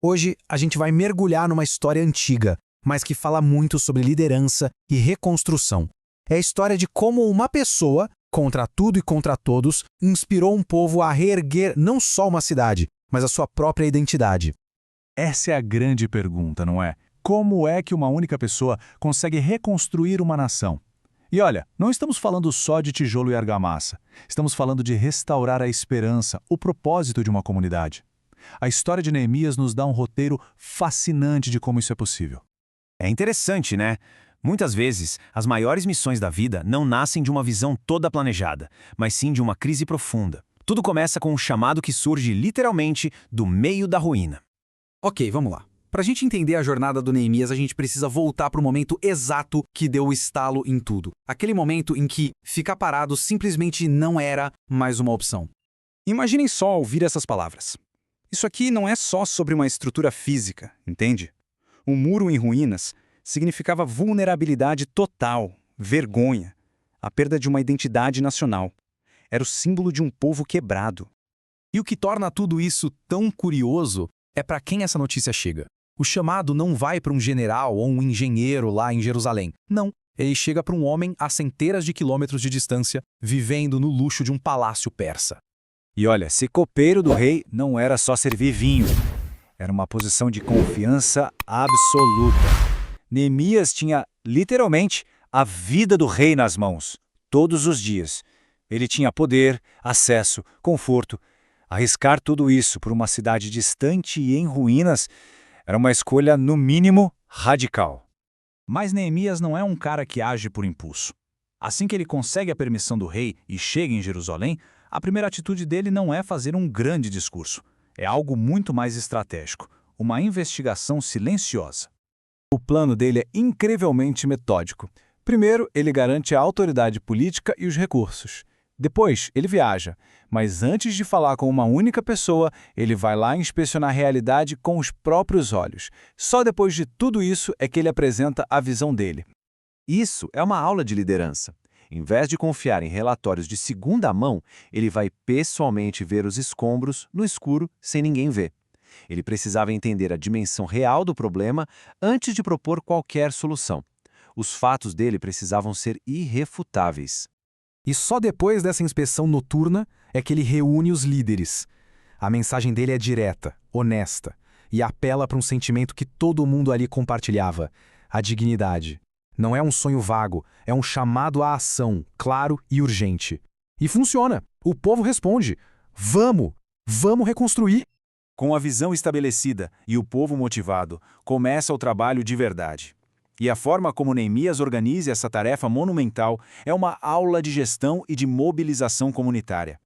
Hoje a gente vai mergulhar numa história antiga, mas que fala muito sobre liderança e reconstrução. É a história de como uma pessoa, contra tudo e contra todos, inspirou um povo a reerguer não só uma cidade, mas a sua própria identidade. Essa é a grande pergunta, não é? Como é que uma única pessoa consegue reconstruir uma nação? E olha, não estamos falando só de tijolo e argamassa. Estamos falando de restaurar a esperança, o propósito de uma comunidade. A história de Neemias nos dá um roteiro fascinante de como isso é possível. É interessante, né? Muitas vezes, as maiores missões da vida não nascem de uma visão toda planejada, mas sim de uma crise profunda. Tudo começa com um chamado que surge literalmente do meio da ruína. Ok, vamos lá. Para a gente entender a jornada do Neemias, a gente precisa voltar para o momento exato que deu o estalo em tudo. Aquele momento em que ficar parado simplesmente não era mais uma opção. Imaginem só ouvir essas palavras. Isso aqui não é só sobre uma estrutura física, entende? O muro em ruínas significava vulnerabilidade total, vergonha, a perda de uma identidade nacional. Era o símbolo de um povo quebrado. E o que torna tudo isso tão curioso é para quem essa notícia chega. O chamado não vai para um general ou um engenheiro lá em Jerusalém. Não, ele chega para um homem a centenas de quilômetros de distância, vivendo no luxo de um palácio persa. E olha, ser copeiro do rei não era só servir vinho. Era uma posição de confiança absoluta. Neemias tinha, literalmente, a vida do rei nas mãos, todos os dias. Ele tinha poder, acesso, conforto. Arriscar tudo isso por uma cidade distante e em ruínas era uma escolha, no mínimo, radical. Mas Neemias não é um cara que age por impulso. Assim que ele consegue a permissão do rei e chega em Jerusalém, a primeira atitude dele não é fazer um grande discurso. É algo muito mais estratégico, uma investigação silenciosa. O plano dele é incrivelmente metódico. Primeiro, ele garante a autoridade política e os recursos. Depois, ele viaja, mas antes de falar com uma única pessoa, ele vai lá inspecionar a realidade com os próprios olhos. Só depois de tudo isso é que ele apresenta a visão dele. Isso é uma aula de liderança. Em vez de confiar em relatórios de segunda mão, ele vai pessoalmente ver os escombros no escuro sem ninguém ver. Ele precisava entender a dimensão real do problema antes de propor qualquer solução. Os fatos dele precisavam ser irrefutáveis. E só depois dessa inspeção noturna é que ele reúne os líderes. A mensagem dele é direta, honesta, e apela para um sentimento que todo mundo ali compartilhava: a dignidade. Não é um sonho vago, é um chamado à ação, claro e urgente. E funciona. O povo responde: vamos reconstruir. Com a visão estabelecida e o povo motivado, começa o trabalho de verdade. E a forma como Neemias organiza essa tarefa monumental é uma aula de gestão e de mobilização comunitária.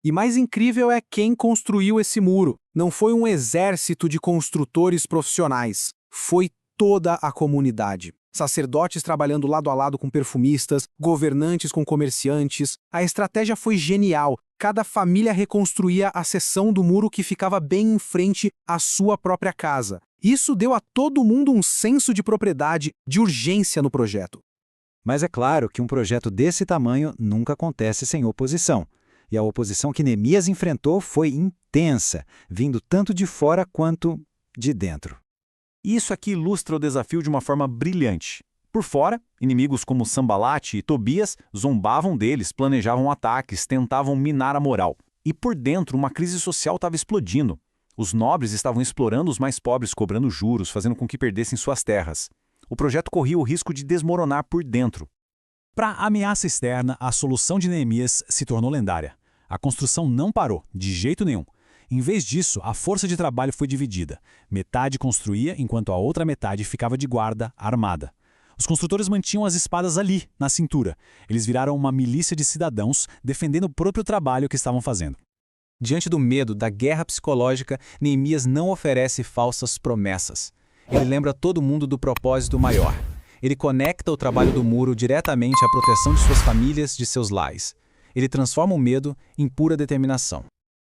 E mais incrível é quem construiu esse muro. Não foi um exército de construtores profissionais, foi toda a comunidade. Sacerdotes trabalhando lado a lado com perfumistas, governantes com comerciantes. A estratégia foi genial. Cada família reconstruía a seção do muro que ficava bem em frente à sua própria casa. Isso deu a todo mundo um senso de propriedade, de urgência no projeto. Mas é claro que um projeto desse tamanho nunca acontece sem oposição. E a oposição que Neemias enfrentou foi intensa, vindo tanto de fora quanto de dentro. Isso aqui ilustra o desafio de uma forma brilhante. Por fora, inimigos como Sambalate e Tobias zombavam deles, planejavam ataques, tentavam minar a moral. E por dentro, uma crise social estava explodindo. Os nobres estavam explorando os mais pobres, cobrando juros, fazendo com que perdessem suas terras. O projeto corria o risco de desmoronar por dentro. Para a ameaça externa, a solução de Neemias se tornou lendária. A construção não parou, de jeito nenhum. Em vez disso, a força de trabalho foi dividida. Metade construía, enquanto a outra metade ficava de guarda, armada. Os construtores mantinham as espadas ali, na cintura. Eles viraram uma milícia de cidadãos, defendendo o próprio trabalho que estavam fazendo. Diante do medo, da guerra psicológica, Neemias não oferece falsas promessas. Ele lembra todo mundo do propósito maior. Ele conecta o trabalho do muro diretamente à proteção de suas famílias, de seus lares. Ele transforma o medo em pura determinação.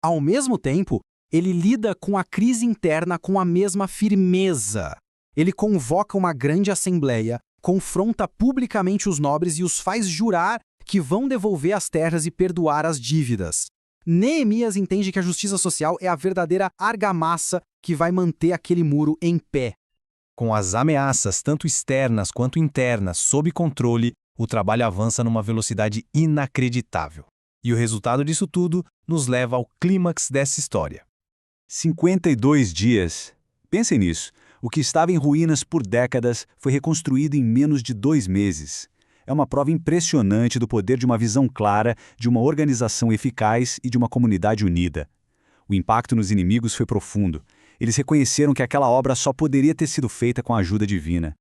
Ao mesmo tempo, ele lida com a crise interna com a mesma firmeza. Ele convoca uma grande assembleia, confronta publicamente os nobres e os faz jurar que vão devolver as terras e perdoar as dívidas. Neemias entende que a justiça social é a verdadeira argamassa que vai manter aquele muro em pé. Com as ameaças, tanto externas quanto internas, sob controle, o trabalho avança numa velocidade inacreditável. E o resultado disso tudo nos leva ao clímax dessa história. 52 dias. Pensem nisso. O que estava em ruínas por décadas foi reconstruído em menos de 2 meses. É uma prova impressionante do poder de uma visão clara, de uma organização eficaz e de uma comunidade unida. O impacto nos inimigos foi profundo. Eles reconheceram que aquela obra só poderia ter sido feita com a ajuda divina.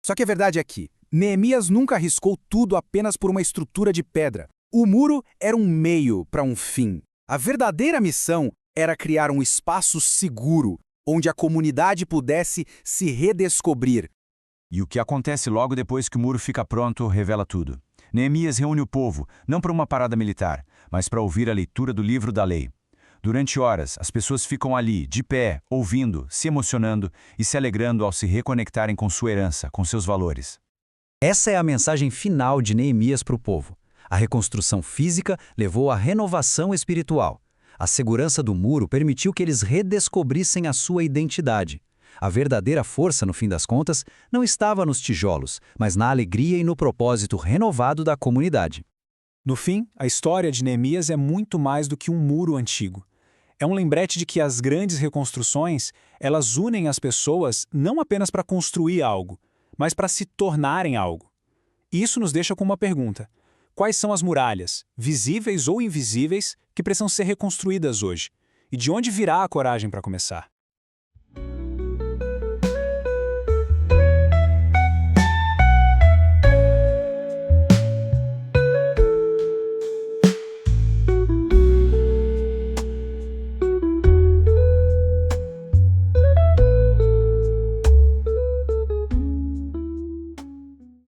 Só que a verdade é que Neemias nunca arriscou tudo apenas por uma estrutura de pedra. O muro era um meio para um fim. A verdadeira missão era criar um espaço seguro, onde a comunidade pudesse se redescobrir. E o que acontece logo depois que o muro fica pronto revela tudo. Neemias reúne o povo, não para uma parada militar, mas para ouvir a leitura do livro da lei. Durante horas, as pessoas ficam ali, de pé, ouvindo, se emocionando e se alegrando ao se reconectarem com sua herança, com seus valores. Essa é a mensagem final de Neemias para o povo. A reconstrução física levou à renovação espiritual. A segurança do muro permitiu que eles redescobrissem a sua identidade. A verdadeira força, no fim das contas, não estava nos tijolos, mas na alegria e no propósito renovado da comunidade. No fim, a história de Neemias é muito mais do que um muro antigo. É um lembrete de que as grandes reconstruções, elas unem as pessoas não apenas para construir algo, mas para se tornarem algo. E isso nos deixa com uma pergunta. Quais são as muralhas, visíveis ou invisíveis, que precisam ser reconstruídas hoje? E de onde virá a coragem para começar?